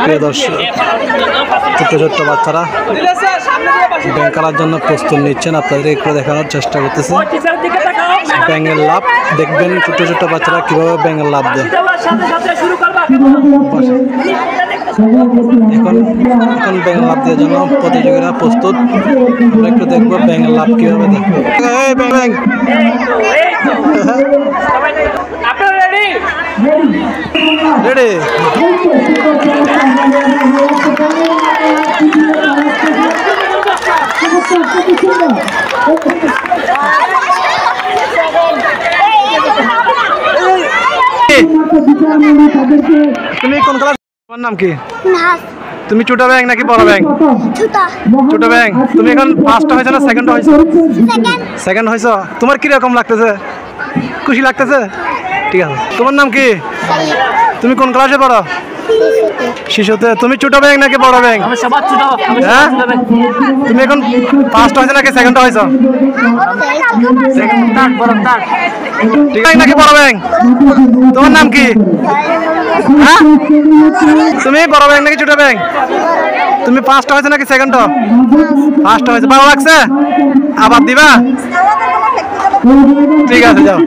প্রিয় দর্শক, ছোট্ট ছোট্ট বাচ্চারা ব্যাঙ খেলার জন্য প্রস্তুত নিচ্ছেন। আপনাদের একটু দেখানোর চেষ্টা করতেছে। ব্যাঙের লাভ দেখবেন, ছোট্ট ছোট্ট বাচ্চারা কিভাবে ব্যাঙের লাভ দেয়। এখন ব্যাঙের লাভ দেওয়ার জন্য প্রতিযোগীরা প্রস্তুত। আমরা একটু দেখবো ব্যাঙের লাভ কিভাবে দেয়। রেডি? তুমি কোন ক্লাস? তোমার নাম কি? তুমি ছোট ব্যাঙ নাকি বড় ব্যাঙ? ছোট ব্যাঙ। তুমি এখন ফার্স্ট হয়েছে না সেকেন্ড হয়েছে? সেকেন্ড হয়েছো। তোমার কিরকম লাগতেছে? খুশি লাগতেছে? ঠিক আছে। তোমার নাম কি? তুমি কোন ক্লাসে পড়ো? শিশুতে। তুমি ছোট ব্যাঙ নাকি বড় ব্যাঙ? হ্যাঁ, তুমি এখন ফার্স্ট হয়েছে নাকি সেকেন্ড হয়েছো? ঠিক আছে নাকি বড় ব্যাঙ? তোমার নাম কি? হ্যাঁ, তুমি বড় ব্যাঙ নাকি ছোট ব্যাঙ? তুমি ফার্স্ট হয়েছে নাকি সেকেন্ড? ফার্স্ট হয়েছে। ভালো লাগছে? আবার দিবা? ঠিক আছে, যাও।